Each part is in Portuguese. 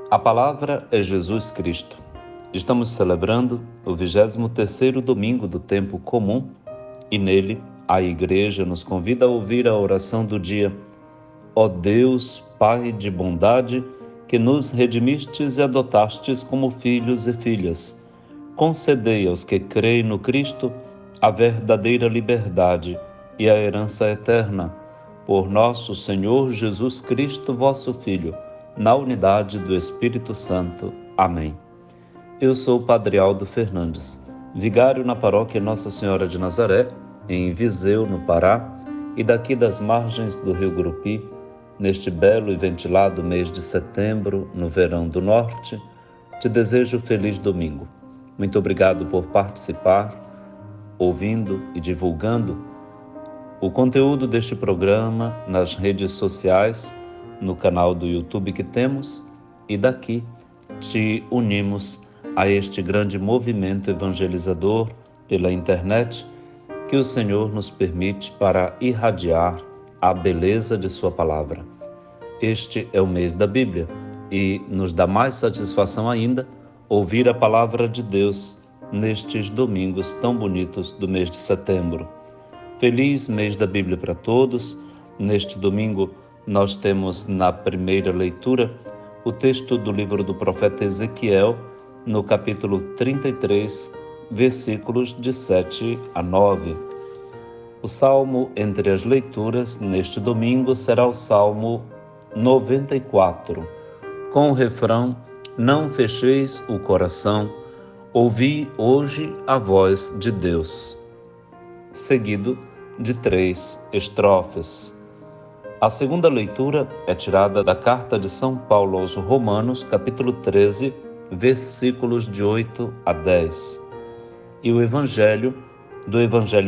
A palavra é Jesus Cristo. Estamos celebrando o 23º domingo do tempo comum e nele a Igreja nos convida a ouvir a oração do dia. Ó Deus, Pai de bondade, que nos redimistes e adotastes como filhos e filhas, concedei aos que creem no Cristo a verdadeira liberdade e a herança eterna. Por nosso Senhor Jesus Cristo, vosso Filho, na unidade do Espírito Santo. Amém. Eu sou o Padre Aldo Fernandes, vigário na paróquia Nossa Senhora de Nazaré, em Viseu, no Pará, e daqui das margens do Rio Gurupi, neste belo e ventilado mês de setembro, no verão do norte, te desejo feliz domingo. Muito obrigado por participar, ouvindo e divulgando o conteúdo deste programa nas redes sociais, no canal do YouTube que temos, e daqui te unimos a este grande movimento evangelizador pela internet que o Senhor nos permite para irradiar a beleza de sua palavra. Este é o mês da Bíblia e nos dá mais satisfação ainda ouvir a palavra de Deus nestes domingos tão bonitos do mês de setembro. Feliz mês da Bíblia para todos. Neste domingo nós temos na primeira leitura o texto do livro do profeta Ezequiel, no capítulo 33, versículos de 7 a 9. O salmo entre as leituras neste domingo será o Salmo 94, com o refrão: Não fecheis o coração, ouvi hoje a voz de Deus, seguido de 3 estrofes. A segunda leitura é tirada da carta de São Paulo aos Romanos, capítulo 13, versículos de 8 a 10. E o Evangelho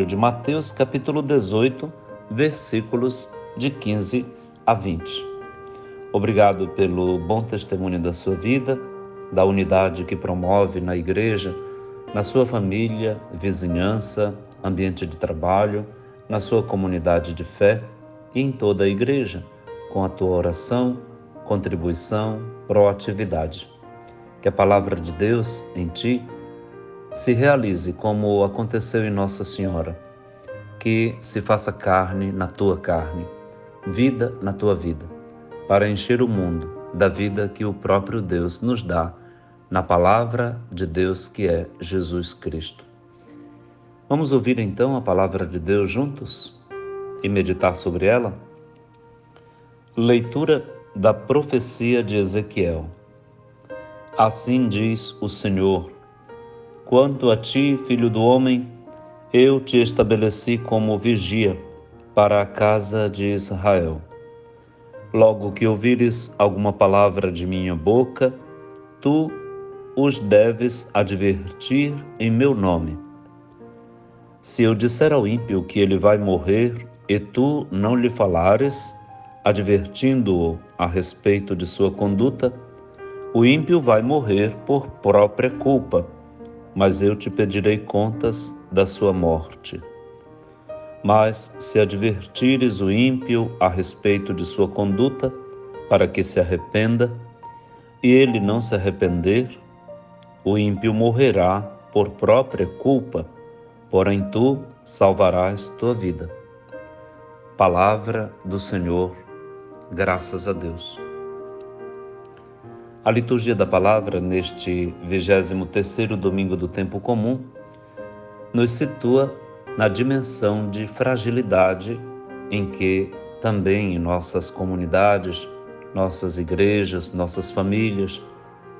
de Mateus, capítulo 18, versículos de 15 a 20. Obrigado pelo bom testemunho da sua vida, da unidade que promove na igreja, na sua família, vizinhança, ambiente de trabalho, na sua comunidade de fé e em toda a igreja, com a tua oração, contribuição, proatividade. Que a palavra de Deus em ti se realize como aconteceu em Nossa Senhora, que se faça carne na tua carne, vida na tua vida, para encher o mundo da vida que o próprio Deus nos dá na palavra de Deus que é Jesus Cristo. Vamos ouvir então a palavra de Deus juntos e meditar sobre ela? Leitura da profecia de Ezequiel. Assim diz o Senhor: Quanto a ti, filho do homem, eu te estabeleci como vigia para a casa de Israel. Logo que ouvires alguma palavra de minha boca, tu os deves advertir em meu nome. Se eu disser ao ímpio que ele vai morrer e tu não lhe falares, advertindo-o a respeito de sua conduta, o ímpio vai morrer por própria culpa, mas eu te pedirei contas da sua morte. Mas se advertires o ímpio a respeito de sua conduta, para que se arrependa, e ele não se arrepender, o ímpio morrerá por própria culpa, porém tu salvarás tua vida. Palavra do Senhor, graças a Deus. A liturgia da palavra, neste 23º domingo do tempo comum, nos situa na dimensão de fragilidade em que também em nossas comunidades, nossas igrejas, nossas famílias,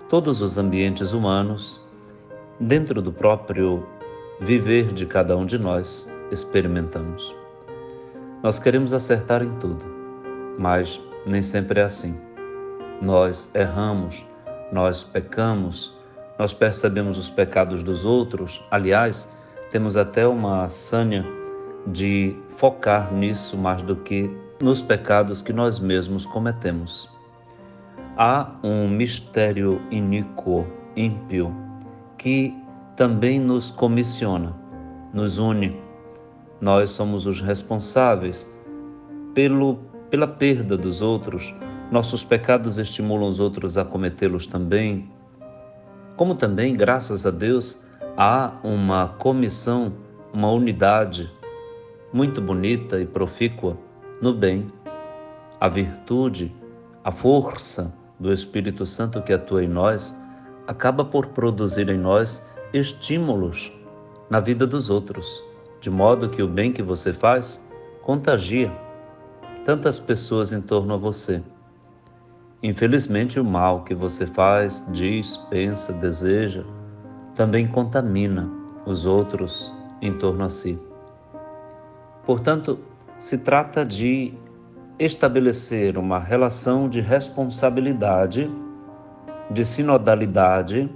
todos os ambientes humanos, dentro do próprio viver de cada um de nós, experimentamos. Nós queremos acertar em tudo, mas nem sempre é assim. Nós erramos, nós pecamos, nós percebemos os pecados dos outros. Aliás, temos até uma sânia de focar nisso mais do que nos pecados que nós mesmos cometemos. Há um mistério iníquo, ímpio, que também nos comissiona, nos une. Nós somos os responsáveis pela perda dos outros, nossos pecados estimulam os outros a cometê-los também. Como também, graças a Deus, há uma comissão, uma unidade muito bonita e profícua no bem. A virtude, a força do Espírito Santo que atua em nós, acaba por produzir em nós estímulos na vida dos outros, de modo que o bem que você faz contagia tantas pessoas em torno a você. Infelizmente, o mal que você faz, diz, pensa, deseja, também contamina os outros em torno a si. Portanto, se trata de estabelecer uma relação de responsabilidade, de sinodalidade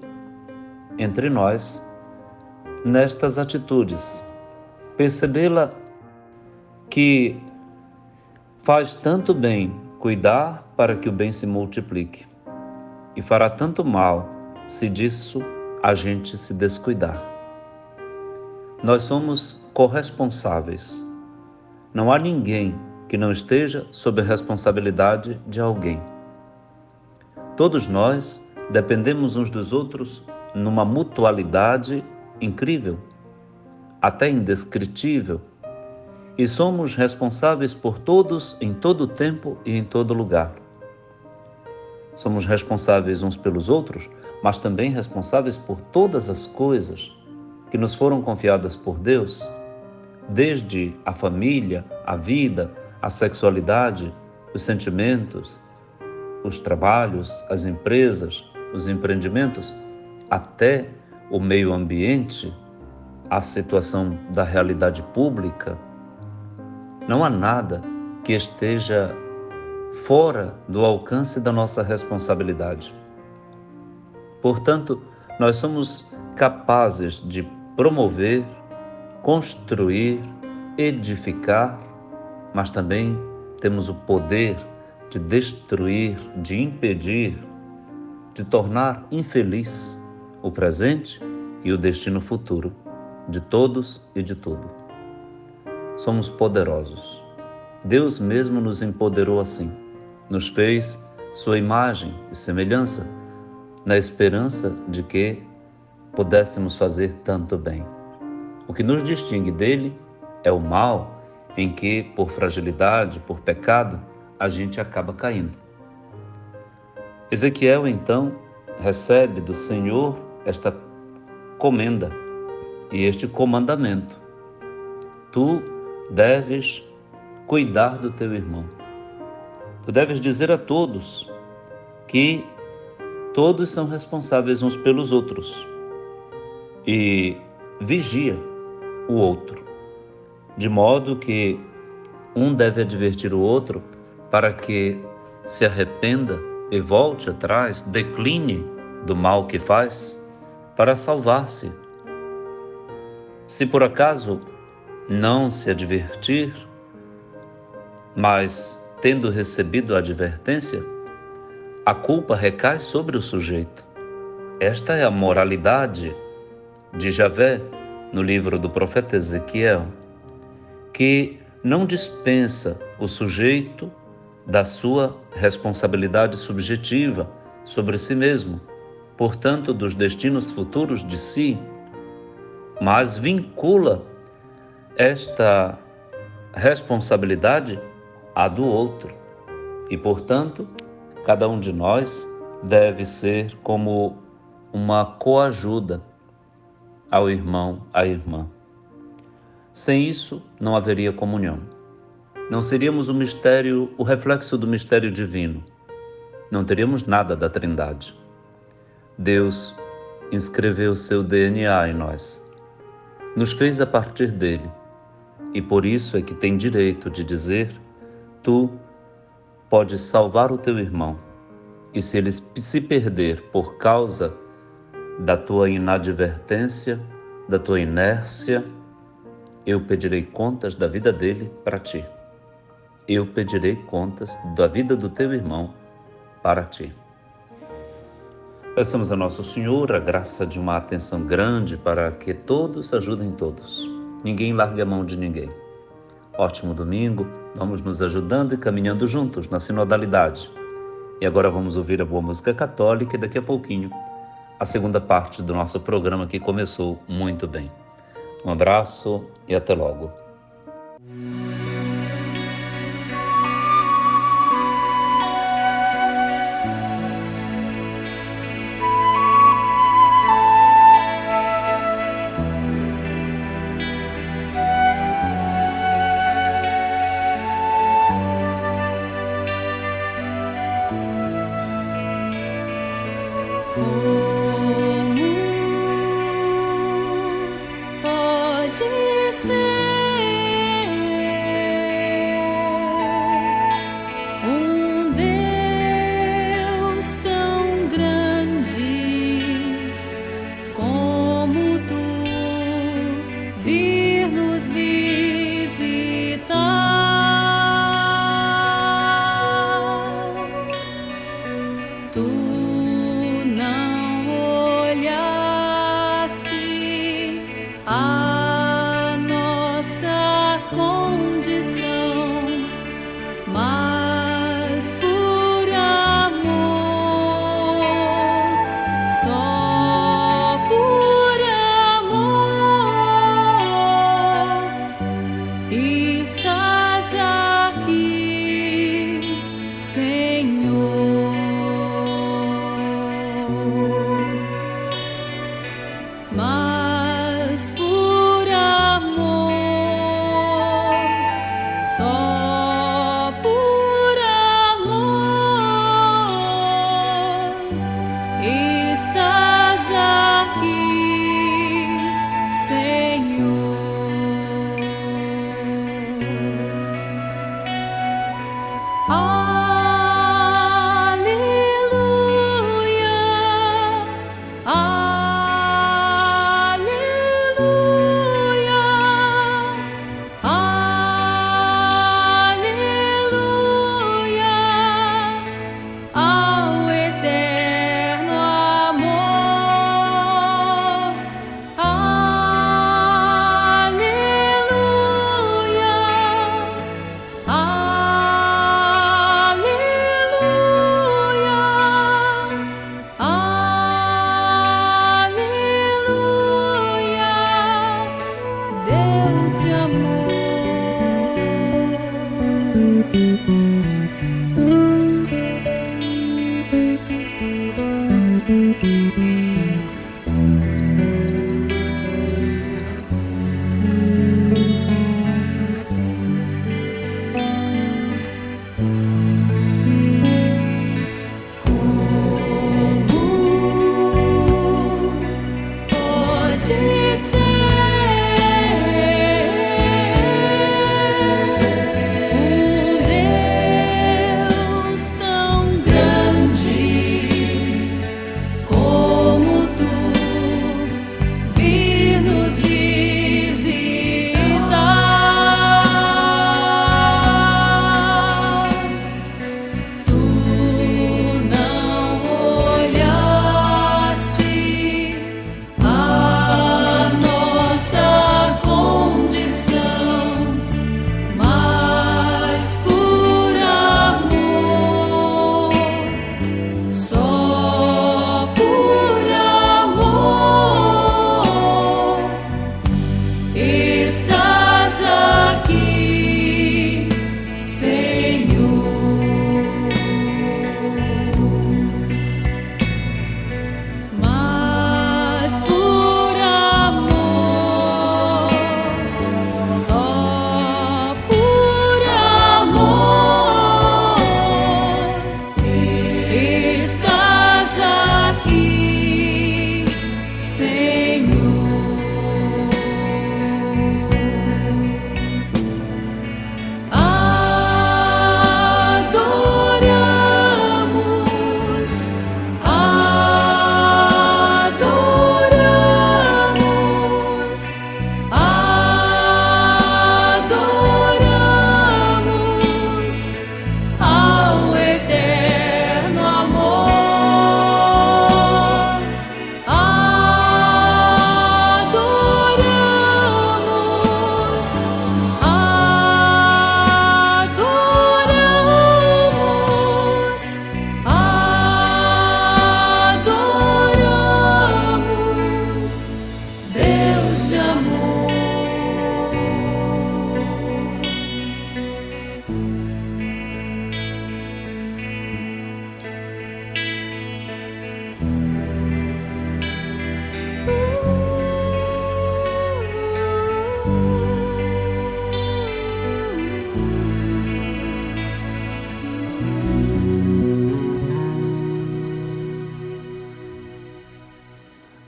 entre nós nestas atitudes. Percebê-la que faz tanto bem cuidar para que o bem se multiplique e fará tanto mal se disso a gente se descuidar. Nós somos corresponsáveis. Não há ninguém que não esteja sob a responsabilidade de alguém. Todos nós dependemos uns dos outros numa mutualidade incrível, até indescritível, e somos responsáveis por todos em todo tempo e em todo lugar. Somos responsáveis uns pelos outros, mas também responsáveis por todas as coisas que nos foram confiadas por Deus, desde a família, a vida, a sexualidade, os sentimentos, os trabalhos, as empresas, os empreendimentos, até o meio ambiente, a situação da realidade pública. Não há nada que esteja fora do alcance da nossa responsabilidade. Portanto, nós somos capazes de promover, construir, edificar, mas também temos o poder de destruir, de impedir, de tornar infeliz o presente e o destino futuro de todos e de tudo. Somos poderosos. Deus mesmo nos empoderou assim, nos fez sua imagem e semelhança, na esperança de que pudéssemos fazer tanto bem. O que nos distingue dele é o mal em que, por fragilidade, por pecado, a gente acaba caindo. Ezequiel, então, recebe do Senhor esta comenda e este comandamento. Tu deves cuidar do teu irmão. Tu deves dizer a todos que todos são responsáveis uns pelos outros e vigia o outro, de modo que um deve advertir o outro para que se arrependa e volte atrás, decline do mal que faz para salvar-se. Se por acaso não se advertir, mas tendo recebido a advertência, a culpa recai sobre o sujeito. Esta é a moralidade de Javé no livro do profeta Ezequiel, que não dispensa o sujeito da sua responsabilidade subjetiva sobre si mesmo, portanto, dos destinos futuros de si, mas vincula esta responsabilidade à do outro. E, portanto, cada um de nós deve ser como uma coajuda ao irmão, à irmã. Sem isso, não haveria comunhão. Não seríamos o reflexo do mistério divino. Não teríamos nada da Trindade. Deus inscreveu seu DNA em nós. Nos fez a partir dele. E por isso é que tem direito de dizer: tu podes salvar o teu irmão. E se ele se perder por causa da tua inadvertência, da tua inércia, eu pedirei contas da vida dele para ti. Eu pedirei contas da vida do teu irmão para ti. Peçamos a Nosso Senhor a graça de uma atenção grande para que todos ajudem todos. Ninguém largue a mão de ninguém. Ótimo domingo, vamos nos ajudando e caminhando juntos na sinodalidade. E agora vamos ouvir a boa música católica e daqui a pouquinho a segunda parte do nosso programa que começou muito bem. Um abraço e até logo. A nossa condição, mas por amor, só por amor, estás aqui, Senhor. Mas por amor, só por amor, estás aqui, Senhor. Aleluia. Como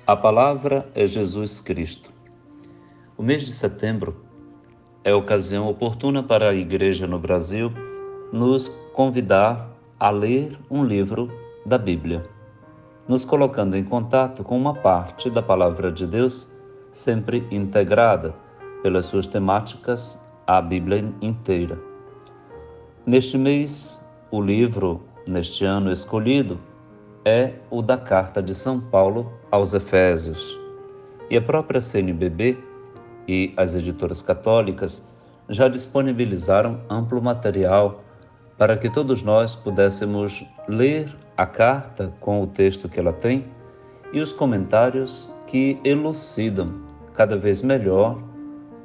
A palavra é Jesus Cristo. O mês de setembro é ocasião oportuna para a Igreja no Brasil nos convidar a ler um livro da Bíblia, nos colocando em contato com uma parte da Palavra de Deus, sempre integrada pelas suas temáticas à Bíblia inteira. Neste mês, o livro, neste ano escolhido, é o da Carta de São Paulo aos Efésios. E a própria CNBB e as editoras católicas já disponibilizaram amplo material para que todos nós pudéssemos ler a carta com o texto que ela tem e os comentários que elucidam cada vez melhor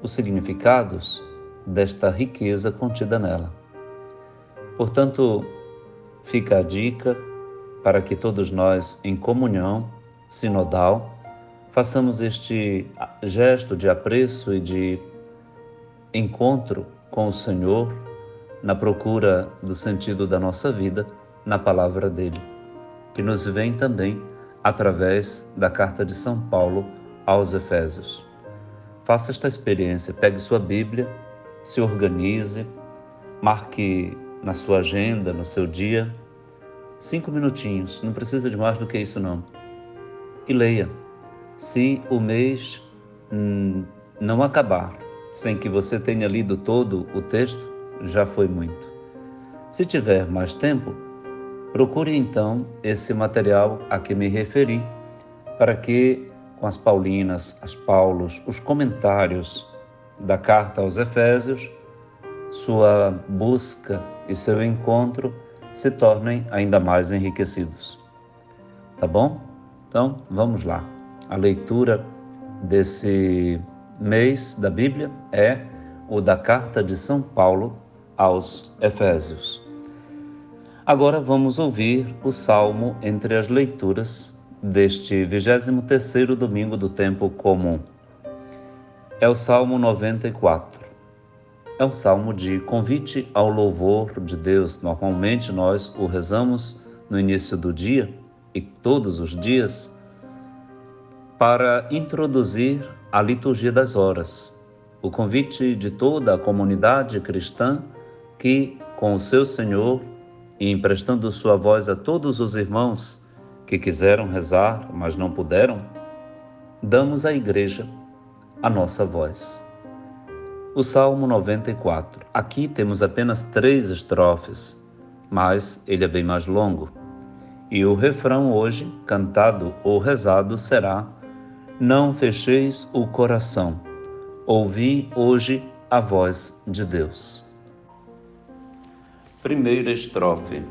os significados desta riqueza contida nela. Portanto, fica a dica para que todos nós, em comunhão sinodal, façamos este gesto de apreço e de encontro com o Senhor na procura do sentido da nossa vida na palavra dele, que nos vem também através da carta de São Paulo aos Efésios. Faça esta experiência, pegue sua Bíblia, se organize, marque na sua agenda, no seu dia, 5 minutinhos, não precisa de mais do que isso não. E leia. Se o mês não acabar sem que você tenha lido todo o texto, já foi muito. Se tiver mais tempo, procure então esse material a que me referi, para que com as Paulinas, as Paulos, os comentários da carta aos Efésios, sua busca e seu encontro se tornem ainda mais enriquecidos. Tá bom? Então, vamos lá. A leitura desse mês da Bíblia é o da Carta de São Paulo aos Efésios. Agora vamos ouvir o Salmo entre as leituras deste 23º domingo do tempo comum. É o Salmo 94. É um salmo de convite ao louvor de Deus. Normalmente nós o rezamos no início do dia e todos os dias para introduzir a liturgia das horas. O convite de toda a comunidade cristã que, com o seu Senhor e emprestando sua voz a todos os irmãos que quiseram rezar, mas não puderam, damos à Igreja a nossa voz. O Salmo 94. Aqui temos apenas 3 estrofes, mas ele é bem mais longo. E o refrão hoje, cantado ou rezado, será: Não fecheis o coração, ouvi hoje a voz de Deus. Primeira estrofe.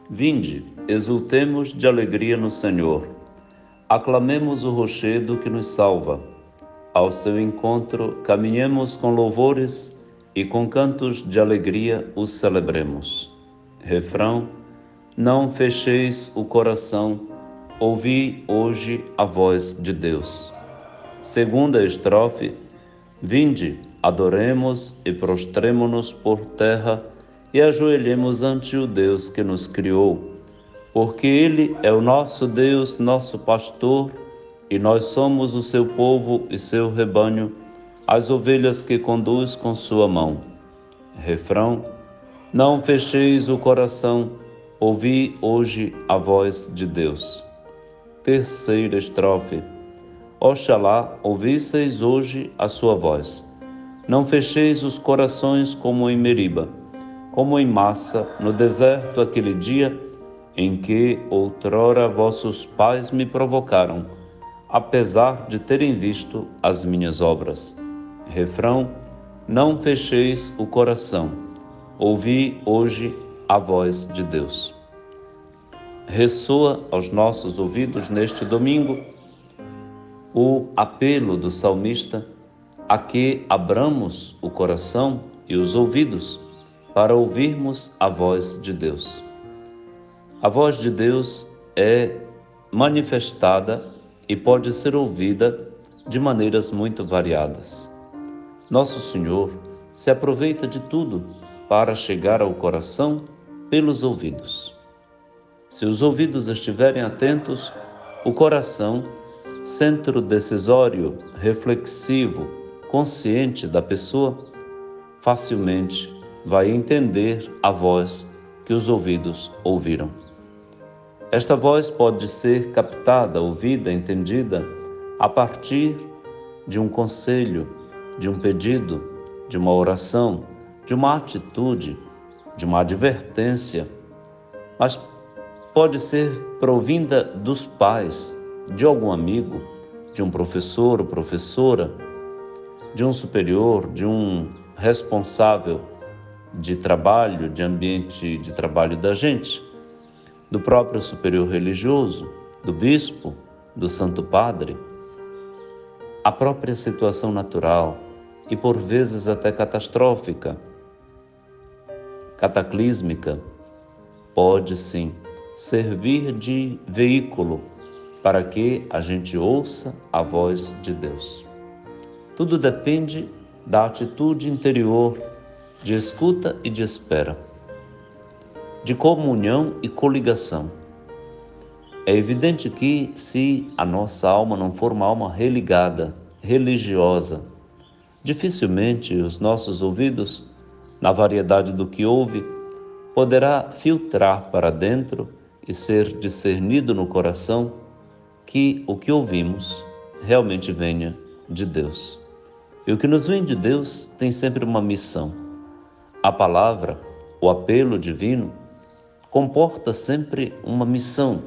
Vinde, exultemos de alegria no Senhor, aclamemos o rochedo que nos salva. Ao seu encontro, caminhemos com louvores e com cantos de alegria os celebremos. Refrão: Não fecheis o coração, ouvi hoje a voz de Deus. Segunda estrofe. Vinde, adoremos e prostremo-nos por terra e ajoelhemos ante o Deus que nos criou, porque Ele é o nosso Deus, nosso pastor, e nós somos o seu povo e seu rebanho, as ovelhas que conduz com sua mão. Refrão: Não fecheis o coração, ouvi hoje a voz de Deus. Terceira estrofe. Oxalá ouvisseis hoje a sua voz. Não fecheis os corações como em Meriba, como em Massa, no deserto aquele dia em que outrora vossos pais me provocaram, apesar de terem visto as minhas obras. Refrão: Não fecheis o coração, ouvi hoje a voz de Deus. Ressoa aos nossos ouvidos neste domingo o apelo do salmista a que abramos o coração e os ouvidos para ouvirmos a voz de Deus. A voz de Deus é manifestada e pode ser ouvida de maneiras muito variadas. Nosso Senhor se aproveita de tudo para chegar ao coração pelos ouvidos. Se os ouvidos estiverem atentos, o coração centro decisório, reflexivo, consciente da pessoa, facilmente vai entender a voz que os ouvidos ouviram. Esta voz pode ser captada, ouvida, entendida a partir de um conselho, de um pedido, de uma oração, de uma atitude, de uma advertência, mas pode ser provinda dos pais, de algum amigo, de um professor ou professora, de um superior, de um responsável de trabalho, de ambiente de trabalho da gente, do próprio superior religioso, do bispo, do santo padre. A própria situação natural e por vezes até catastrófica, cataclísmica, pode sim servir de veículo para que a gente ouça a voz de Deus. Tudo depende da atitude interior de escuta e de espera, de comunhão e coligação. É evidente que se a nossa alma não for uma alma religada, religiosa, dificilmente os nossos ouvidos, na variedade do que ouve, poderá filtrar para dentro e ser discernido no coração que o que ouvimos realmente venha de Deus. E o que nos vem de Deus tem sempre uma missão. A palavra, o apelo divino, comporta sempre uma missão.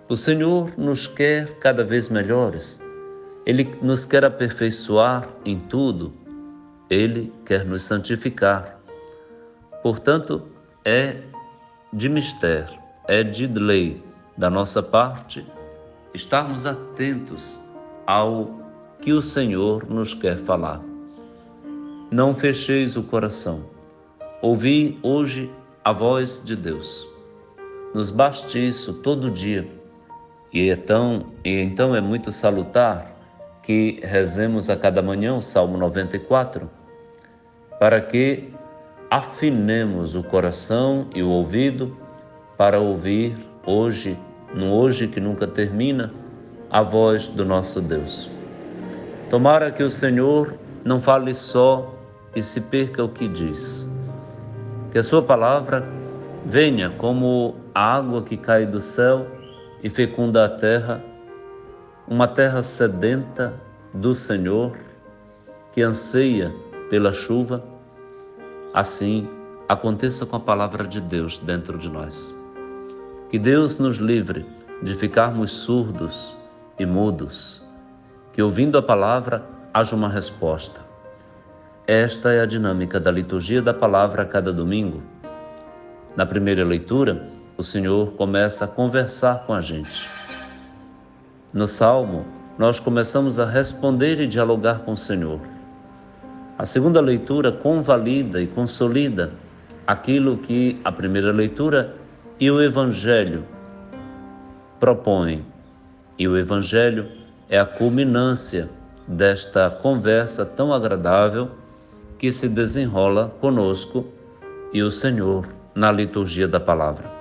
O Senhor nos quer cada vez melhores. Ele nos quer aperfeiçoar em tudo. Ele quer nos santificar. Portanto, é de mistério, é de lei da nossa parte estarmos atentos ao que o Senhor nos quer falar. Não fecheis o coração. Ouvi hoje a voz de Deus. Nos baste isso todo dia. E então é muito salutar que rezemos a cada manhã o Salmo 94, para que afinemos o coração e o ouvido para ouvir hoje, no hoje que nunca termina, a voz do nosso Deus. Tomara que o Senhor não fale só e se perca o que diz. Que a sua palavra venha como a água que cai do céu e fecunda a terra, uma terra sedenta do Senhor, que anseia pela chuva. Assim aconteça com a palavra de Deus dentro de nós. Que Deus nos livre de ficarmos surdos e mudos, que ouvindo a palavra haja uma resposta. Esta é a dinâmica da liturgia da palavra a cada domingo. Na primeira leitura, o Senhor começa a conversar com a gente. No Salmo, nós começamos a responder e dialogar com o Senhor. A segunda leitura convalida e consolida aquilo que a primeira leitura e o Evangelho propõem. E o Evangelho é a culminância desta conversa tão agradável que se desenrola conosco e o Senhor na liturgia da palavra.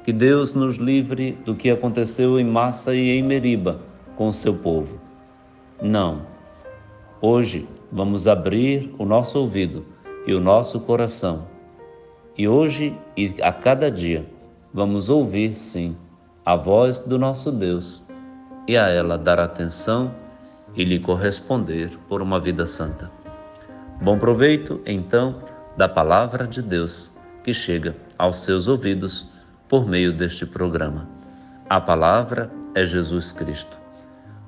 Que Deus nos livre do que aconteceu em Massa e em Meriba com o seu povo. Não. Hoje vamos abrir o nosso ouvido e o nosso coração. E hoje e a cada dia vamos ouvir, sim, a voz do nosso Deus e a ela dar atenção e lhe corresponder por uma vida santa. Bom proveito, então, da palavra de Deus que chega aos seus ouvidos por meio deste programa. A palavra é Jesus Cristo.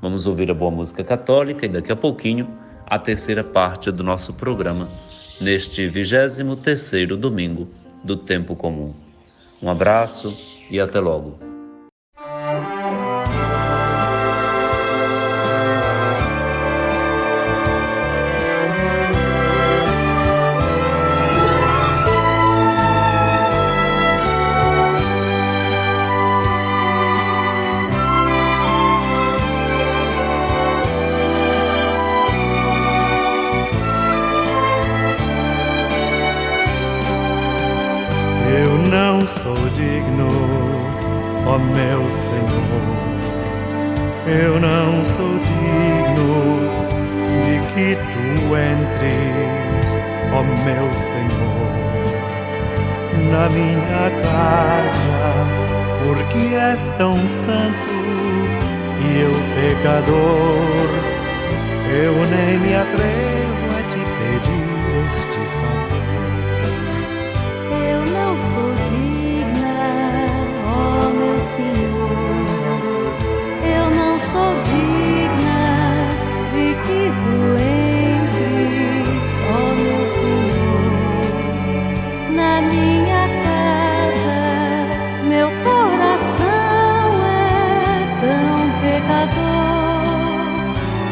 Vamos ouvir a boa música católica e daqui a pouquinho a terceira parte do nosso programa, neste 23º domingo do Tempo Comum. Um abraço e até logo. Não sou digno, ó meu Senhor, Eu não sou digno de que tu entres, ó meu Senhor, na minha casa, porque és tão santo e eu pecador, eu nem me atrevo a te pedir este favor. Eu não sou digna, ó meu Senhor, eu não sou digna de que tu entres, ó meu Senhor, na minha casa. Meu coração é tão pecador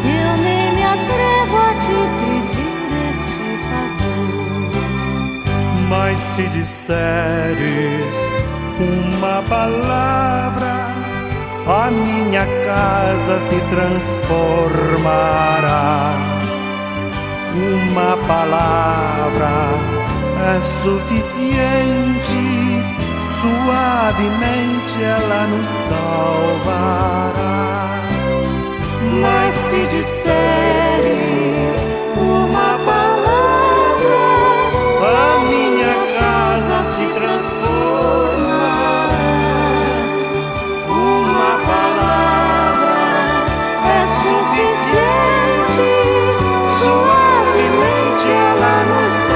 que eu nem me atrevo a te pedir este favor. Mas se disseres uma palavra, a minha casa se transformará. Uma palavra é suficiente, suavemente ela nos salvará. Mas se disseres uma palavra, a minha casa se transformará. Uma palavra é suficiente, suavemente ela nos salvará.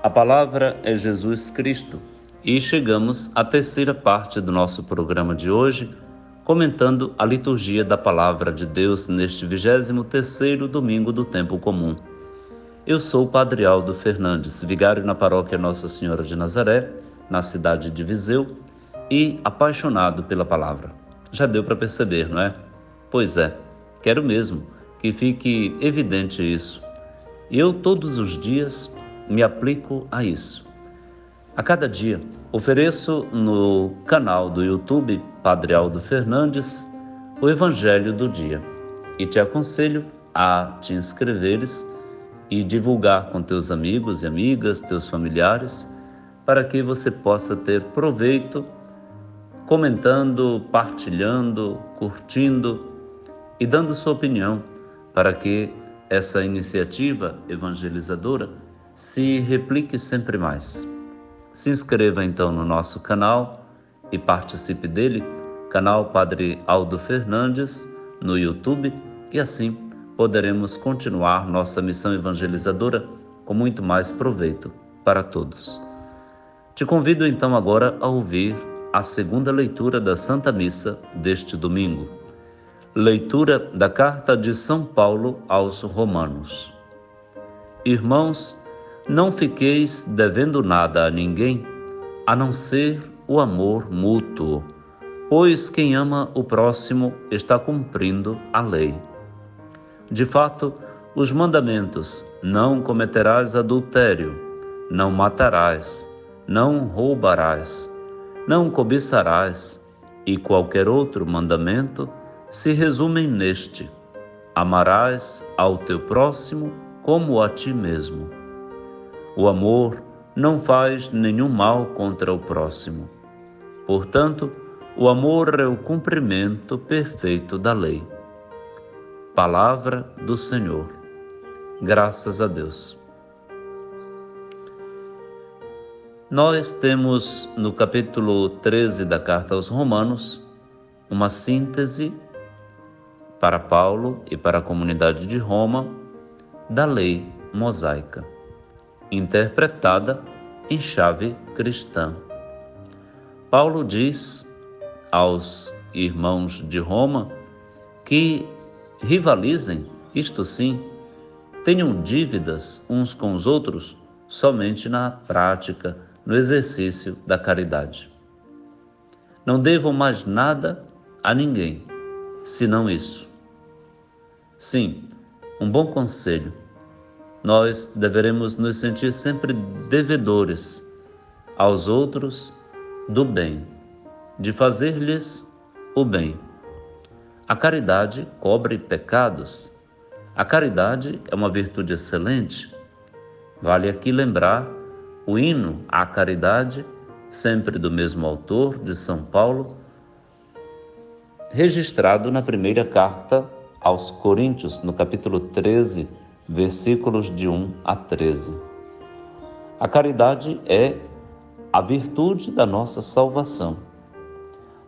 A palavra é Jesus Cristo e chegamos à terceira parte do nosso programa de hoje, comentando a liturgia da Palavra de Deus neste 23º domingo do tempo comum. Eu sou o Padre Aldo Fernandes, vigário na paróquia Nossa Senhora de Nazaré, na cidade de Viseu, e apaixonado pela palavra. Já deu para perceber, não é? Pois é, quero mesmo que fique evidente isso. Eu todos os dias me aplico a isso. A cada dia ofereço no canal do YouTube Padre Aldo Fernandes o Evangelho do dia e te aconselho a te inscreveres e divulgar com teus amigos e amigas, teus familiares, para que você possa ter proveito comentando, partilhando, curtindo e dando sua opinião para que essa iniciativa evangelizadora se replique sempre mais. Se inscreva então no nosso canal e participe dele, canal Padre Aldo Fernandes, no YouTube, e assim poderemos continuar nossa missão evangelizadora com muito mais proveito para todos. Te convido então agora a ouvir a segunda leitura da Santa Missa deste domingo. Leitura da Carta de São Paulo aos Romanos. Irmãos, não fiqueis devendo nada a ninguém, a não ser o amor mútuo, pois quem ama o próximo está cumprindo a lei. De fato, os mandamentos: não cometerás adultério, não matarás, não roubarás, não cobiçarás, e qualquer outro mandamento se resumem neste: amarás ao teu próximo como a ti mesmo. O amor não faz nenhum mal contra o próximo. Portanto, o amor é o cumprimento perfeito da lei. Palavra do Senhor. Graças a Deus. Nós temos no capítulo 13 da Carta aos Romanos uma síntese para Paulo e para a comunidade de Roma da lei mosaica, interpretada em chave cristã. Paulo diz aos irmãos de Roma que rivalizem, isto sim, tenham dívidas uns com os outros somente na prática, no exercício da caridade. Não devam mais nada a ninguém, senão isso. Sim, um bom conselho. Nós deveremos nos sentir sempre devedores aos outros do bem, de fazer-lhes o bem. A caridade cobre pecados. A caridade é uma virtude excelente. Vale aqui lembrar o hino à caridade, sempre do mesmo autor, de São Paulo, registrado na primeira carta aos Coríntios, no capítulo 13, versículos de 1 a 13. A caridade é a virtude da nossa salvação.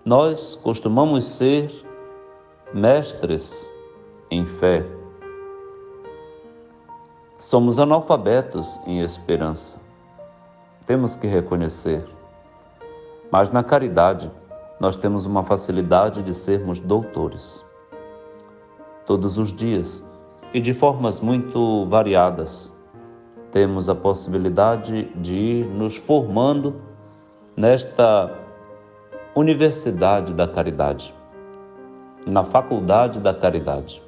Nós costumamos ser mestres em fé. Somos analfabetos em esperança. Temos que reconhecer. Mas na caridade, nós temos uma facilidade de sermos doutores. Todos os dias, e de formas muito variadas, temos a possibilidade de ir nos formando nesta universidade da caridade, na faculdade da caridade.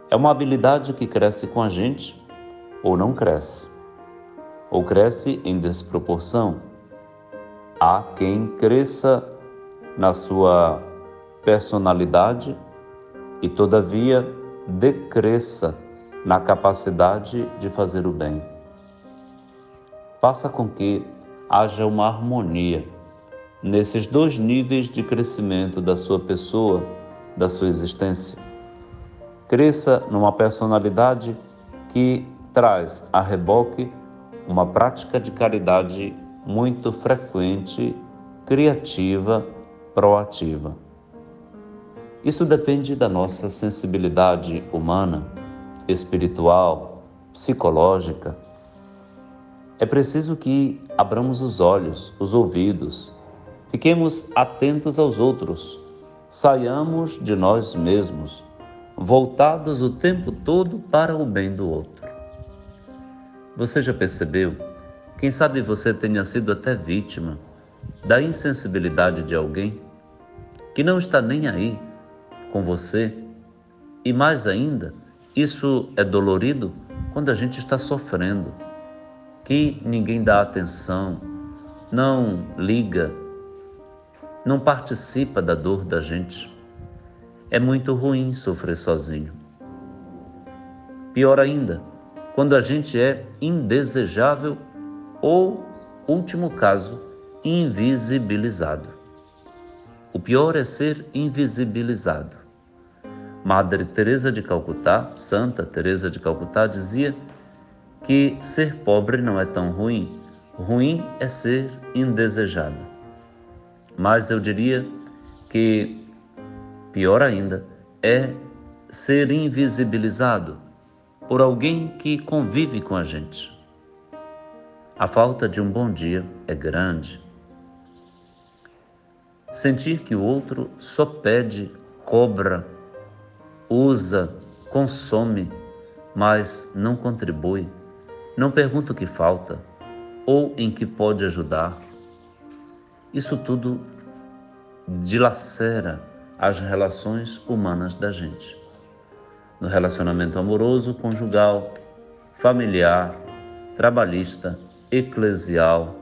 É uma habilidade que cresce com a gente ou não cresce, ou cresce em desproporção. Há quem cresça na sua personalidade e, todavia, decresça na capacidade de fazer o bem. Faça com que haja uma harmonia nesses dois níveis de crescimento da sua pessoa, da sua existência. Cresça numa personalidade que traz a reboque uma prática de caridade muito frequente, criativa, proativa. Isso depende da nossa sensibilidade humana, espiritual, psicológica. É preciso que abramos os olhos, os ouvidos, fiquemos atentos aos outros, saiamos de nós mesmos, voltados o tempo todo para o bem do outro. Você já percebeu? Quem sabe você tenha sido até vítima da insensibilidade de alguém que não está nem aí com você. E mais ainda, isso é dolorido quando a gente está sofrendo, que ninguém dá atenção, não liga, não participa da dor da gente. É muito ruim sofrer sozinho. Pior ainda, quando a gente é indesejável ou, último caso, invisibilizado. O pior é ser invisibilizado. Madre Teresa de Calcutá, Santa Teresa de Calcutá, dizia que ser pobre não é tão ruim. Ruim é ser indesejado. Mas eu diria que pior ainda é ser invisibilizado por alguém que convive com a gente. A falta de um bom dia é grande. Sentir que o outro só pede, cobra, usa, consome, mas não contribui, não pergunta o que falta ou em que pode ajudar. Isso tudo dilacera as relações humanas da gente. No relacionamento amoroso, conjugal, familiar, trabalhista, eclesial,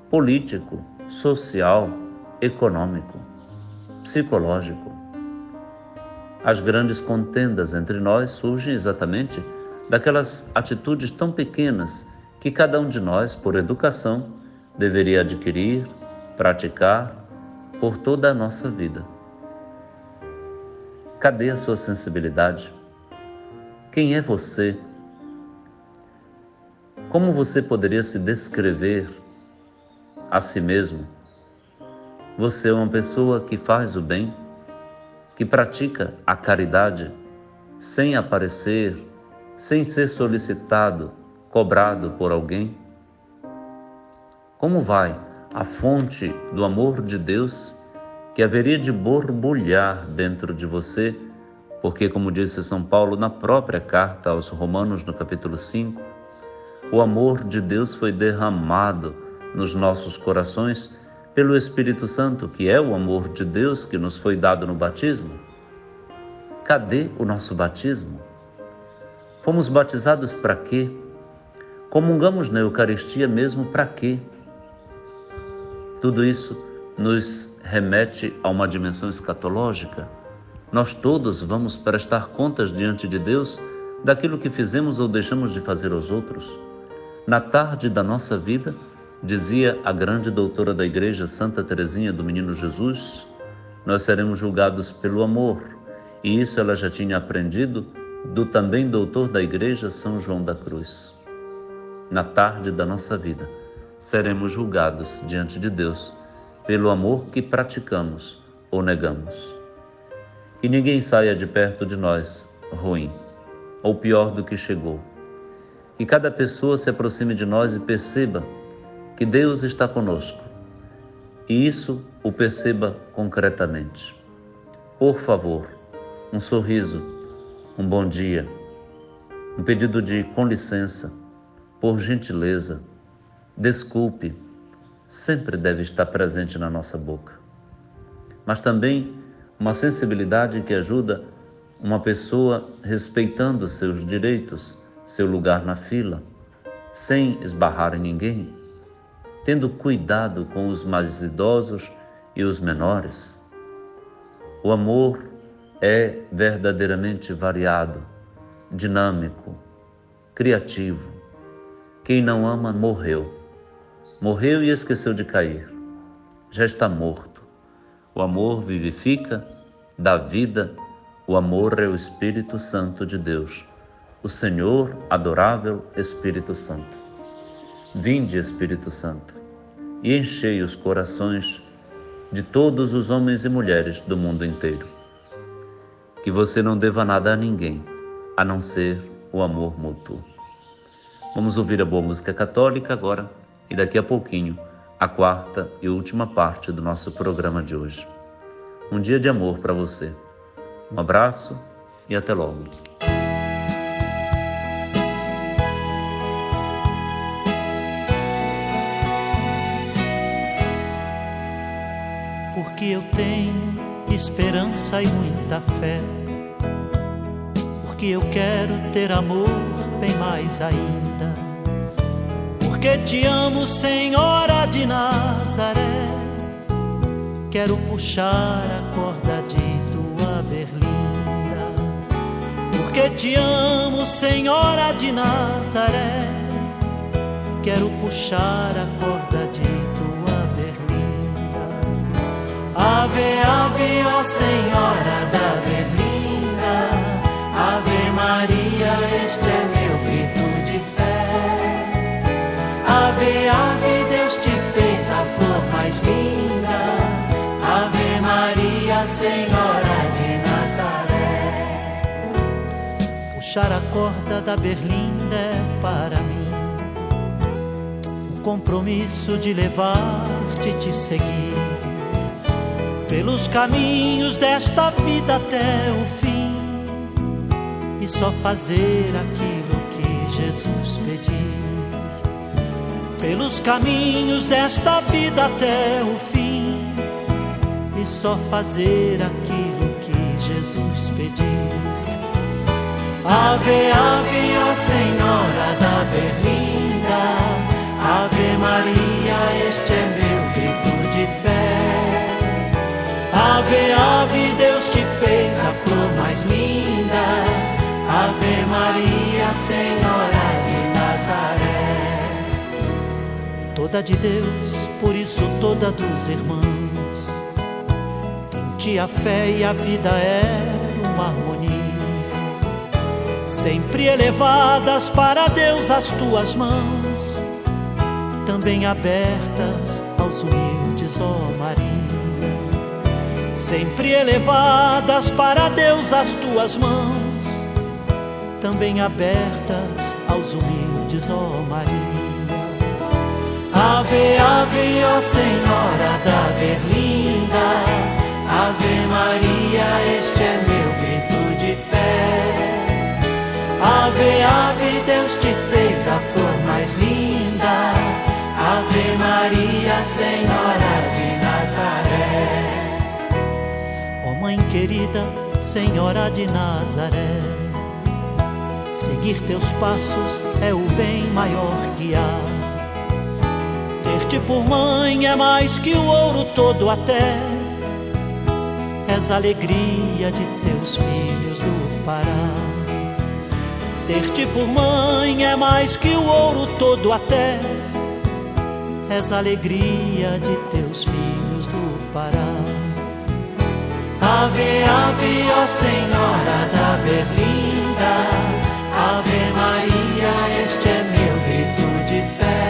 político, social, econômico, psicológico. As grandes contendas entre nós surgem exatamente daquelas atitudes tão pequenas que cada um de nós, por educação, deveria adquirir, praticar por toda a nossa vida. Cadê a sua sensibilidade? Quem é você? Como você poderia se descrever a si mesmo? Você é uma pessoa que faz o bem, que pratica a caridade, sem aparecer, sem ser solicitado, cobrado por alguém? Como vai a fonte do amor de Deus que haveria de borbulhar dentro de você? Porque, como disse São Paulo na própria carta aos Romanos, no capítulo 5, o amor de Deus foi derramado nos nossos corações pelo Espírito Santo, que é o amor de Deus que nos foi dado no batismo. Cadê o nosso batismo? Fomos batizados para quê? Comungamos na Eucaristia mesmo para quê? Tudo isso nos remete a uma dimensão escatológica. Nós todos vamos prestar contas diante de Deus daquilo que fizemos ou deixamos de fazer aos outros. Na tarde da nossa vida, dizia a grande doutora da Igreja, Santa Teresinha do Menino Jesus, nós seremos julgados pelo amor. E isso ela já tinha aprendido do também doutor da Igreja, São João da Cruz. Na tarde da nossa vida, seremos julgados diante de Deus pelo amor que praticamos ou negamos. Que ninguém saia de perto de nós ruim, ou pior do que chegou. Que cada pessoa se aproxime de nós e perceba que Deus está conosco. E isso o perceba concretamente. Por favor, um sorriso, um bom dia, um pedido de com licença, por gentileza, desculpe, sempre deve estar presente na nossa boca. Mas também uma sensibilidade que ajuda uma pessoa respeitando seus direitos, seu lugar na fila, sem esbarrar em ninguém, tendo cuidado com os mais idosos e os menores. O amor é verdadeiramente variado, dinâmico, criativo. Quem não ama morreu. Morreu e esqueceu de cair. Já está morto. O amor vivifica, dá vida. O amor é o Espírito Santo de Deus, o Senhor adorável Espírito Santo. Vinde, Espírito Santo, e enchei os corações de todos os homens e mulheres do mundo inteiro. Que você não deva nada a ninguém, a não ser o amor mútuo. Vamos ouvir a boa música católica agora e daqui a pouquinho a quarta e última parte do nosso programa de hoje. Um dia de amor para você. Um abraço e até logo. Porque eu tenho esperança e muita fé, porque eu quero ter amor bem mais ainda, porque te amo, Senhora de Nazaré. Quero puxar a corda de tua berlinda, porque te amo, Senhora de Nazaré. Quero puxar a corda de tua berlinda. Ave Ave, ave, ó Senhora da Berlinda, Ave Maria, este é meu grito de fé. Ave, ave, Deus te fez a flor mais linda, Ave Maria, Senhora de Nazaré. Puxar a corda da Berlinda é para mim o compromisso de levar-te e te seguir pelos caminhos desta vida até o fim, e só fazer aquilo que Jesus pedir. Pelos caminhos desta vida até o fim, e só fazer aquilo que Jesus pedir. Ave, ave, ó Senhora da Berlinda, Ave Maria, este é meu grito de fé. Ave, ave, Deus te fez a flor mais linda, Ave Maria, Senhora de Nazaré. Toda de Deus, por isso toda dos irmãos. Em ti a fé e a vida é uma harmonia, sempre elevadas para Deus as tuas mãos, também abertas aos humildes, ó Maria. Sempre elevadas para Deus as tuas mãos, também abertas aos humildes, ó Maria. Ave, ave, ó Senhora da Berlinda, Ave Maria, este é meu grito de fé. Ave, ave, Deus te fez a flor mais linda, Ave Maria, Senhora de Nazaré. Ó Mãe querida, Senhora de Nazaré, seguir teus passos é o bem maior que há. Ter-te por mãe é mais que o ouro todo até, és a alegria de teus filhos do Pará. Ter-te por mãe é mais que o ouro todo até, és a alegria de teus filhos do Pará. Ave, ave, ó Senhora da Berlinda, Ave Maria, este é meu grito de fé.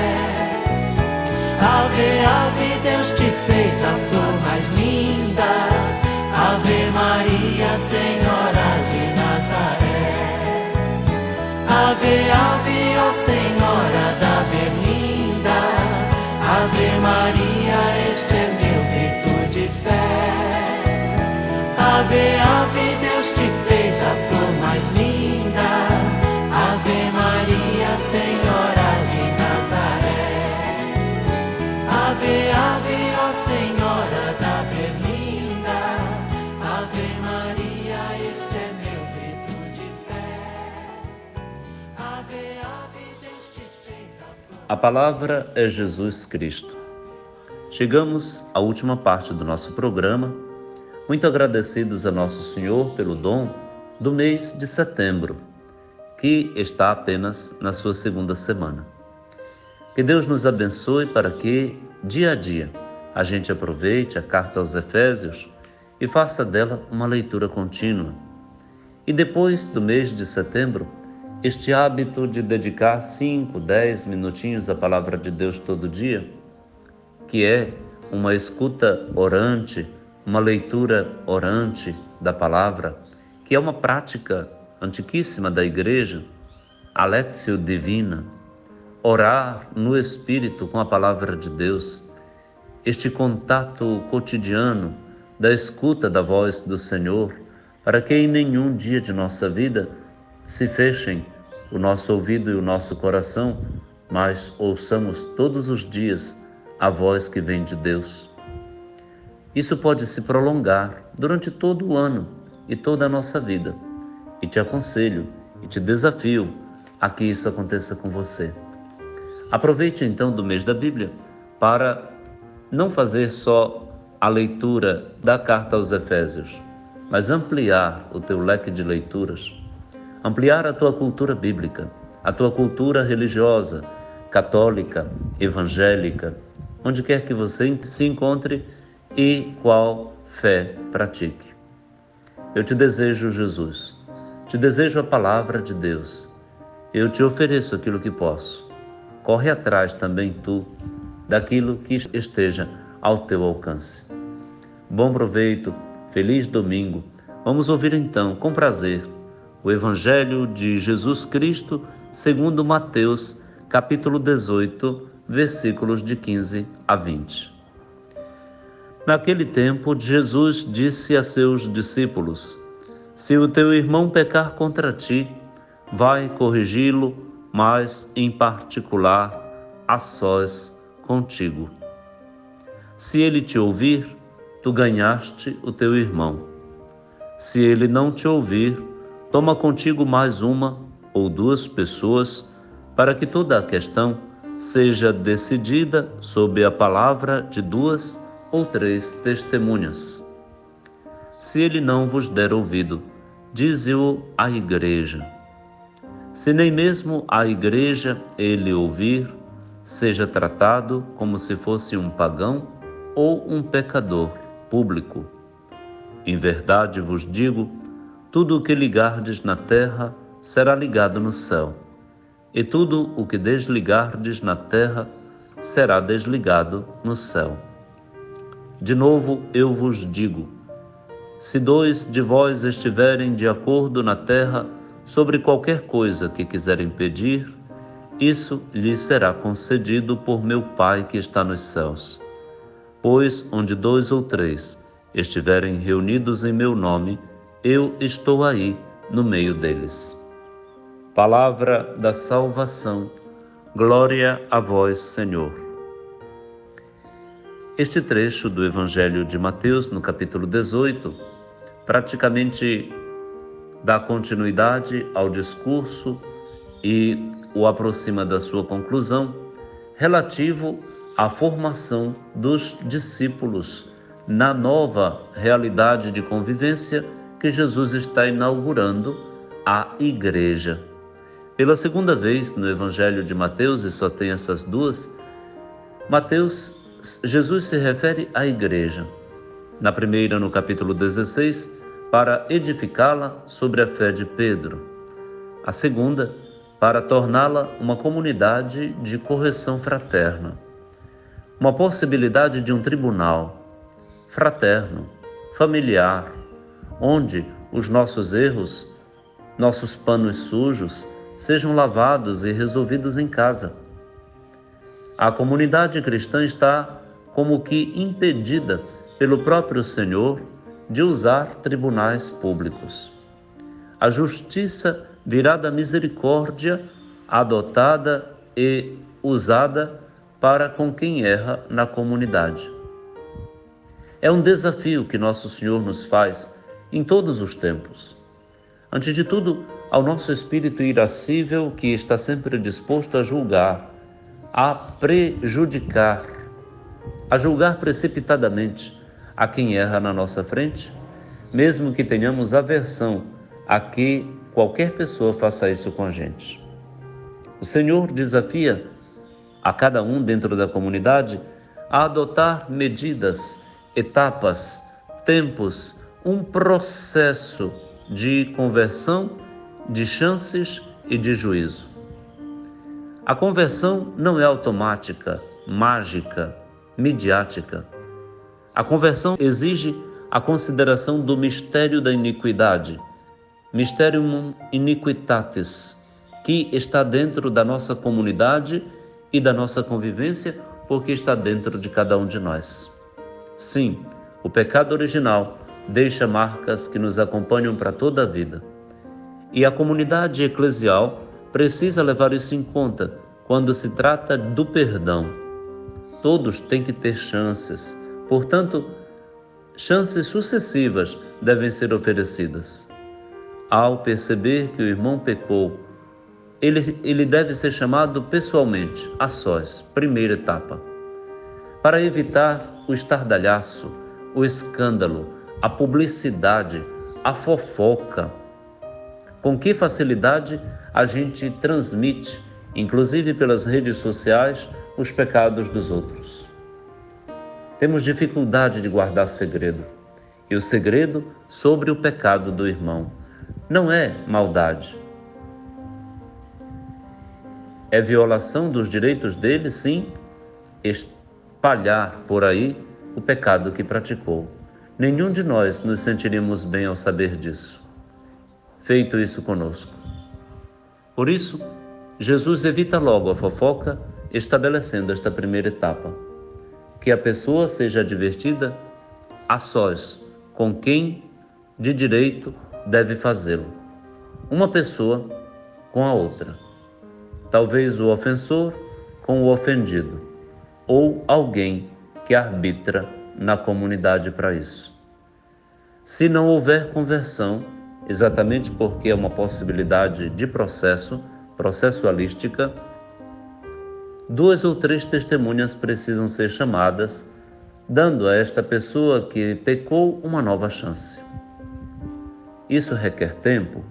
Ave, ave, Deus te fez a flor mais linda, Ave Maria, Senhora de Nazaré. Ave, ave, ó Senhora da Berlinda, Ave Maria, este é meu grito de fé. Ave, ave, Deus te fez a flor mais linda, Ave Maria, Senhora de Nazaré. Ave, ave, ó Senhora da Berlinda, Ave Maria, este é meu grito de fé. Ave, ave, Deus te fez a flor. A palavra é Jesus Cristo. Chegamos à última parte do nosso programa, muito agradecidos a Nosso Senhor pelo dom do mês de setembro, que está apenas na sua segunda semana. Que Deus nos abençoe para que, dia a dia, a gente aproveite a carta aos Efésios e faça dela uma leitura contínua. E depois do mês de setembro, este hábito de dedicar 5, 10 minutinhos à palavra de Deus todo dia, que é uma escuta orante, uma leitura orante da palavra, que é uma prática antiquíssima da igreja, a Lectio Divina, orar no Espírito com a palavra de Deus, este contato cotidiano da escuta da voz do Senhor, para que em nenhum dia de nossa vida se fechem o nosso ouvido e o nosso coração, mas ouçamos todos os dias a voz que vem de Deus. Isso pode se prolongar durante todo o ano e toda a nossa vida. E te aconselho e te desafio a que isso aconteça com você. Aproveite então do mês da Bíblia para não fazer só a leitura da carta aos Efésios, mas ampliar o teu leque de leituras, ampliar a tua cultura bíblica, a tua cultura religiosa, católica, evangélica, onde quer que você se encontre, e qual fé pratique. Eu te desejo, Jesus, te desejo a palavra de Deus. Eu te ofereço aquilo que posso. Corre atrás também tu daquilo que esteja ao teu alcance. Bom proveito, feliz domingo. Vamos ouvir então, com prazer, o Evangelho de Jesus Cristo segundo Mateus, capítulo 18, versículos de 15 a 20. Naquele tempo, Jesus disse a seus discípulos: Se o teu irmão pecar contra ti, vai corrigi-lo, mas em particular, a sós contigo. Se ele te ouvir, tu ganhaste o teu irmão. Se ele não te ouvir, toma contigo mais uma ou duas pessoas, para que toda a questão seja decidida sob a palavra de 2 ou 3 testemunhas. Se ele não vos der ouvido, dize-o à igreja. Se nem mesmo a igreja ele ouvir, seja tratado como se fosse um pagão ou um pecador público. Em verdade vos digo, tudo o que ligardes na terra será ligado no céu, e tudo o que desligardes na terra será desligado no céu. De novo eu vos digo, se 2 de vós estiverem de acordo na terra sobre qualquer coisa que quiserem pedir, isso lhes será concedido por meu Pai que está nos céus. Pois onde 2 ou 3 estiverem reunidos em meu nome, eu estou aí no meio deles. Palavra da salvação. Glória a vós, Senhor. Este trecho do Evangelho de Mateus, no capítulo 18, praticamente dá continuidade ao discurso e o aproxima da sua conclusão, relativo à formação dos discípulos na nova realidade de convivência que Jesus está inaugurando, a igreja. Pela segunda vez no Evangelho de Mateus, e só tem essas duas, Jesus se refere à igreja. Na primeira, no capítulo 16, para edificá-la sobre a fé de Pedro. A segunda, para torná-la uma comunidade de correção fraterna. Uma possibilidade de um tribunal fraterno, familiar, onde os nossos erros, nossos panos sujos, sejam lavados e resolvidos em casa. A comunidade cristã está como que impedida pelo próprio Senhor de usar tribunais públicos. A justiça virá da misericórdia adotada e usada para com quem erra na comunidade. É um desafio que Nosso Senhor nos faz em todos os tempos. Antes de tudo, ao nosso espírito irascível que está sempre disposto a julgar, a prejudicar, a julgar precipitadamente a quem erra na nossa frente, mesmo que tenhamos aversão a que qualquer pessoa faça isso com a gente. O Senhor desafia a cada um dentro da comunidade a adotar medidas, etapas, tempos, um processo de conversão, de chances e de juízo. A conversão não é automática, mágica, midiática. A conversão exige a consideração do mistério da iniquidade, Mysterium iniquitatis, que está dentro da nossa comunidade e da nossa convivência, porque está dentro de cada um de nós. Sim, o pecado original deixa marcas que nos acompanham para toda a vida. E a comunidade eclesial precisa levar isso em conta quando se trata do perdão. Todos têm que ter chances, portanto, chances sucessivas devem ser oferecidas. Ao perceber que o irmão pecou, ele deve ser chamado pessoalmente, a sós, primeira etapa, para evitar o estardalhaço, o escândalo, a publicidade, a fofoca. Com que facilidade a gente transmite, inclusive pelas redes sociais, os pecados dos outros. Temos dificuldade de guardar segredo. E o segredo sobre o pecado do irmão não é maldade. É violação dos direitos dele, sim, espalhar por aí o pecado que praticou. Nenhum de nós nos sentiríamos bem ao saber disso. Feito isso conosco. Por isso, Jesus evita logo a fofoca, estabelecendo esta primeira etapa. Que a pessoa seja advertida a sós, com quem de direito deve fazê-lo. Uma pessoa com a outra. Talvez o ofensor com o ofendido, ou alguém que arbitra na comunidade para isso. Se não houver conversão, exatamente porque é uma possibilidade de processualística, 2 ou 3 testemunhas precisam ser chamadas, dando a esta pessoa que pecou uma nova chance. Isso requer tempo,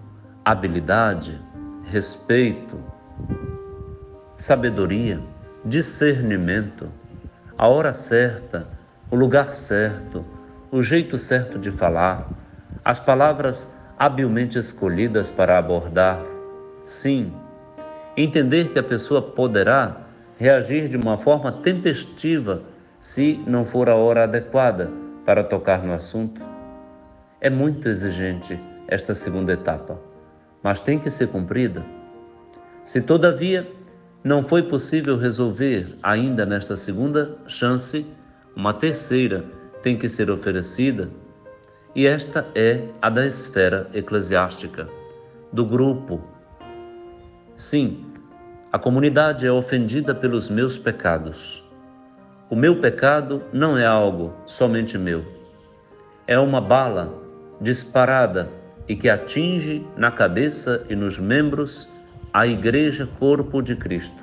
habilidade, respeito, sabedoria, discernimento, a hora certa, o lugar certo, o jeito certo de falar, as palavras habilmente escolhidas para abordar. Sim, entender que a pessoa poderá reagir de uma forma tempestiva se não for a hora adequada para tocar no assunto. É muito exigente esta segunda etapa, mas tem que ser cumprida. Se, todavia, não foi possível resolver ainda nesta segunda chance, uma terceira tem que ser oferecida, e esta é a da esfera eclesiástica, do grupo. Sim, a comunidade é ofendida pelos meus pecados. O meu pecado não é algo somente meu. É uma bala disparada e que atinge na cabeça e nos membros a Igreja Corpo de Cristo.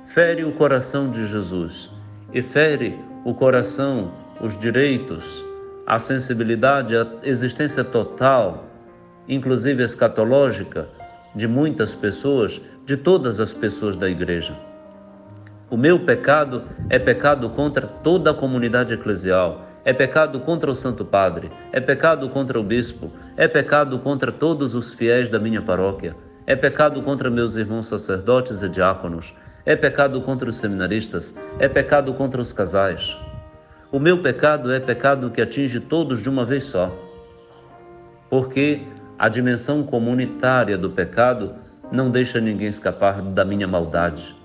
Fere o coração de Jesus e fere o coração, os direitos, a sensibilidade, a existência total, inclusive escatológica, de muitas pessoas, de todas as pessoas da Igreja. O meu pecado é pecado contra toda a comunidade eclesial, é pecado contra o Santo Padre, é pecado contra o Bispo, é pecado contra todos os fiéis da minha paróquia, é pecado contra meus irmãos sacerdotes e diáconos, é pecado contra os seminaristas, é pecado contra os casais. O meu pecado é pecado que atinge todos de uma vez só, porque a dimensão comunitária do pecado não deixa ninguém escapar da minha maldade.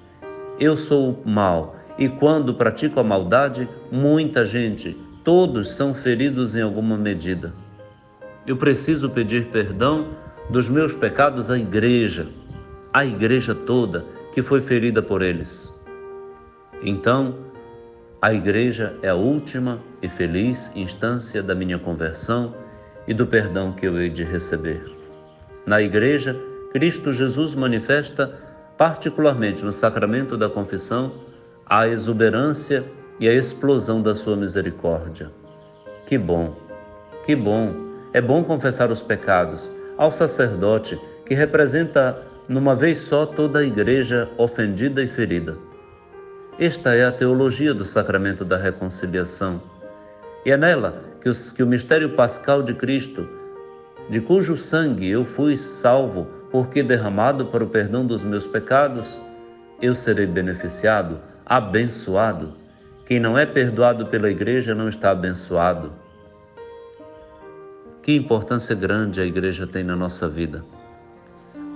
Eu sou o mal, e quando pratico a maldade, muita gente, todos são feridos em alguma medida. Eu preciso pedir perdão dos meus pecados à Igreja toda que foi ferida por eles. Então, a Igreja é a última e feliz instância da minha conversão e do perdão que eu hei de receber. Na Igreja, Cristo Jesus manifesta, particularmente no sacramento da confissão, a exuberância e a explosão da sua misericórdia. Que bom, que bom! É bom confessar os pecados ao sacerdote que representa numa vez só toda a Igreja ofendida e ferida. Esta é a teologia do sacramento da reconciliação. E é nela que o mistério pascal de Cristo, de cujo sangue eu fui salvo, porque derramado para o perdão dos meus pecados, eu serei beneficiado, abençoado. Quem não é perdoado pela Igreja não está abençoado. Que importância grande a Igreja tem na nossa vida.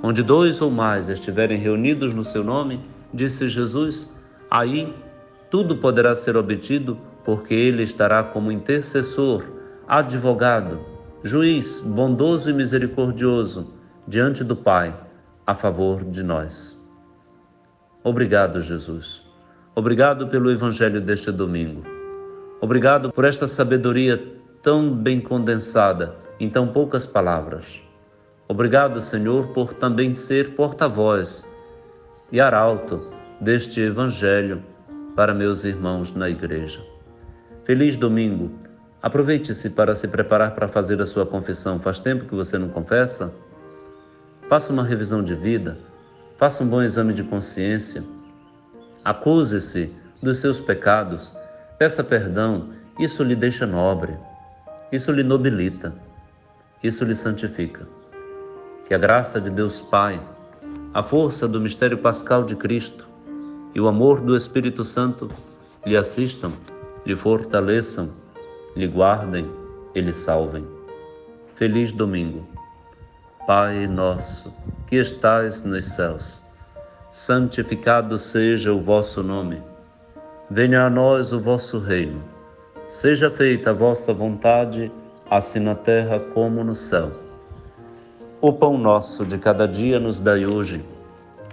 Onde 2 ou mais estiverem reunidos no seu nome, disse Jesus, aí tudo poderá ser obtido, porque Ele estará como intercessor, advogado, juiz bondoso e misericordioso, diante do Pai, a favor de nós. Obrigado, Jesus. Obrigado pelo Evangelho deste domingo. Obrigado por esta sabedoria tão bem condensada em tão poucas palavras. Obrigado, Senhor, por também ser porta-voz e arauto deste Evangelho para meus irmãos na Igreja. Feliz domingo. Aproveite-se para se preparar para fazer a sua confissão. Faz tempo que você não confessa? Faça uma revisão de vida. Faça um bom exame de consciência. Acuse-se dos seus pecados. Peça perdão, isso lhe deixa nobre, isso lhe nobilita, isso lhe santifica. Que a graça de Deus Pai, a força do mistério pascal de Cristo e o amor do Espírito Santo lhe assistam, lhe fortaleçam, lhe guardem e lhe salvem. Feliz domingo. Pai nosso, que estais nos céus, santificado seja o vosso nome. Venha a nós o vosso reino. Seja feita a vossa vontade, assim na terra como no céu. O pão nosso de cada dia nos dai hoje.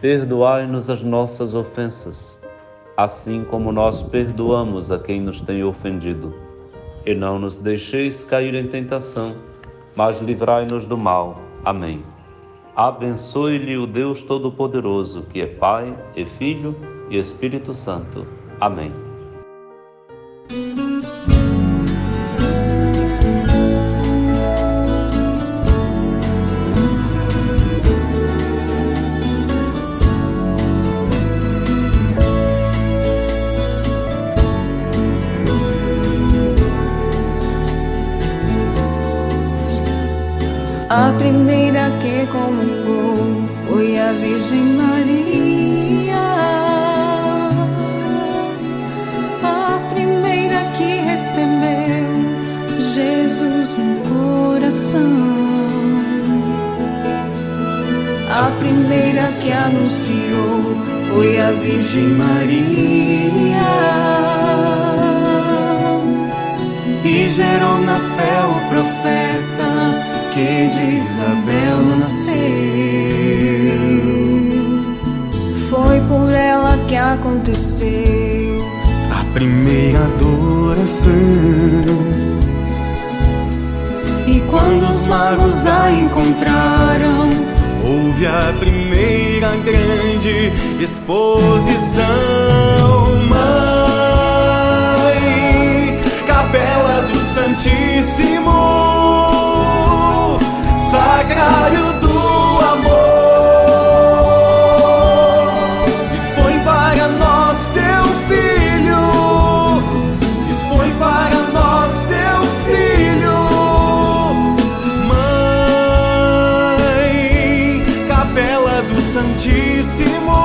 Perdoai-nos as nossas ofensas, assim como nós perdoamos a quem nos tem ofendido. E não nos deixeis cair em tentação, mas livrai-nos do mal. Amém. Abençoe-lhe o Deus Todo-Poderoso, que é Pai, e Filho e Espírito Santo. Amém. A primeira que comungou foi a Virgem Maria. A primeira que recebeu Jesus no coração. A primeira que anunciou foi a Virgem Maria. E gerou na fé o profeta que de Isabel nasceu. Foi por ela que aconteceu a primeira adoração. E quando os magos a encontraram, houve a primeira grande exposição. Mãe, capela do Santíssimo, Sacrário do amor, expõe para nós teu filho, expõe para nós teu filho. Mãe, capela do Santíssimo,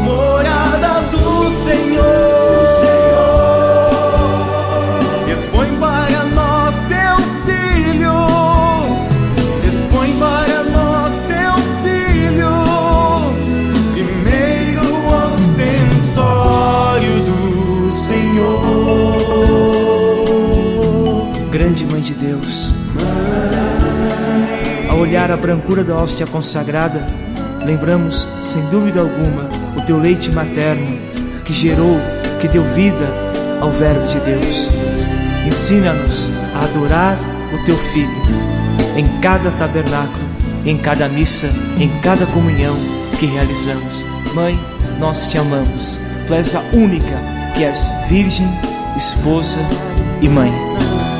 morada do Senhor, expõe para nós teu filho, expõe para nós teu filho, primeiro ostensório do Senhor. Grande Mãe de Deus, ao olhar a brancura da hóstia consagrada, lembramos, sem dúvida alguma, o teu leite materno que gerou, que deu vida ao Verbo de Deus. Ensina-nos a adorar o teu Filho em cada tabernáculo, em cada missa, em cada comunhão que realizamos. Mãe, nós te amamos. Tu és a única que és virgem, esposa e mãe.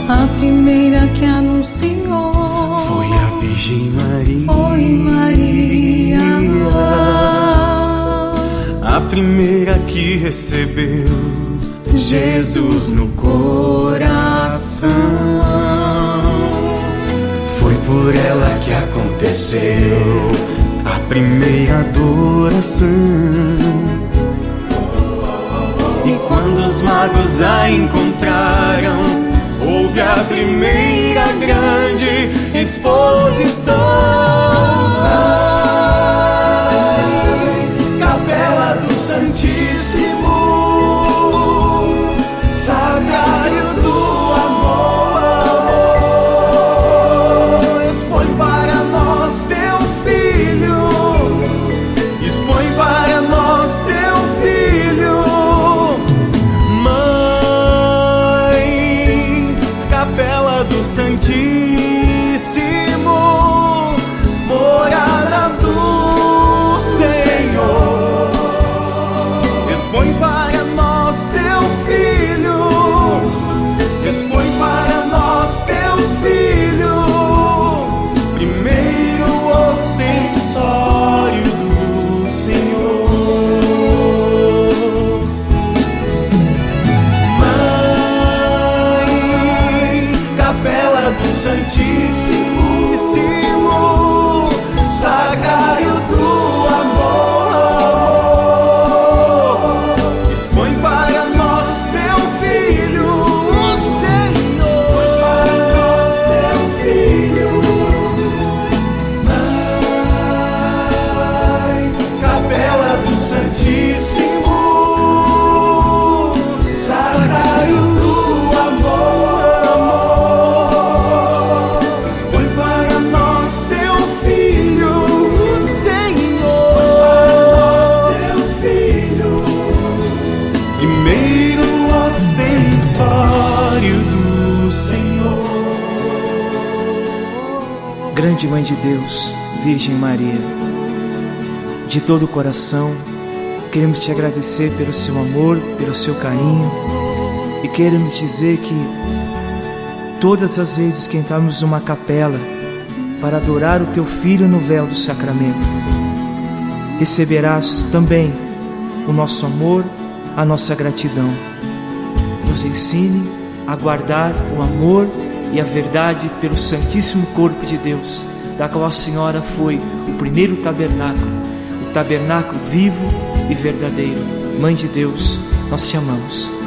a primeira que anunciou Foi a Virgem Maria. foi Maria. A primeira que recebeu Jesus no coração. Foi por ela que aconteceu a primeira adoração. E quando os magos a encontraram, houve a primeira grande exposição. Ai, capela do Santíssimo, Sacrário do amor, expõe para nós teu Filho, expõe para nós teu Filho. Mãe, capela do Santíssimo, morada do Senhor, expõe para nós teu Filho, expõe para nós teu Filho, primeiro ostensório do Senhor. grande Mãe de Deus, Virgem Maria, de todo o coração, queremos te agradecer pelo seu amor, pelo seu carinho, e queremos dizer que todas as vezes que entrarmos numa capela para adorar o teu Filho no véu do sacramento, receberás também o nosso amor, a nossa gratidão. Nos ensine a guardar o amor e a verdade pelo Santíssimo Corpo de Deus, da qual a Senhora foi o primeiro tabernáculo, o tabernáculo vivo e verdadeiro. Mãe de Deus, nós te amamos.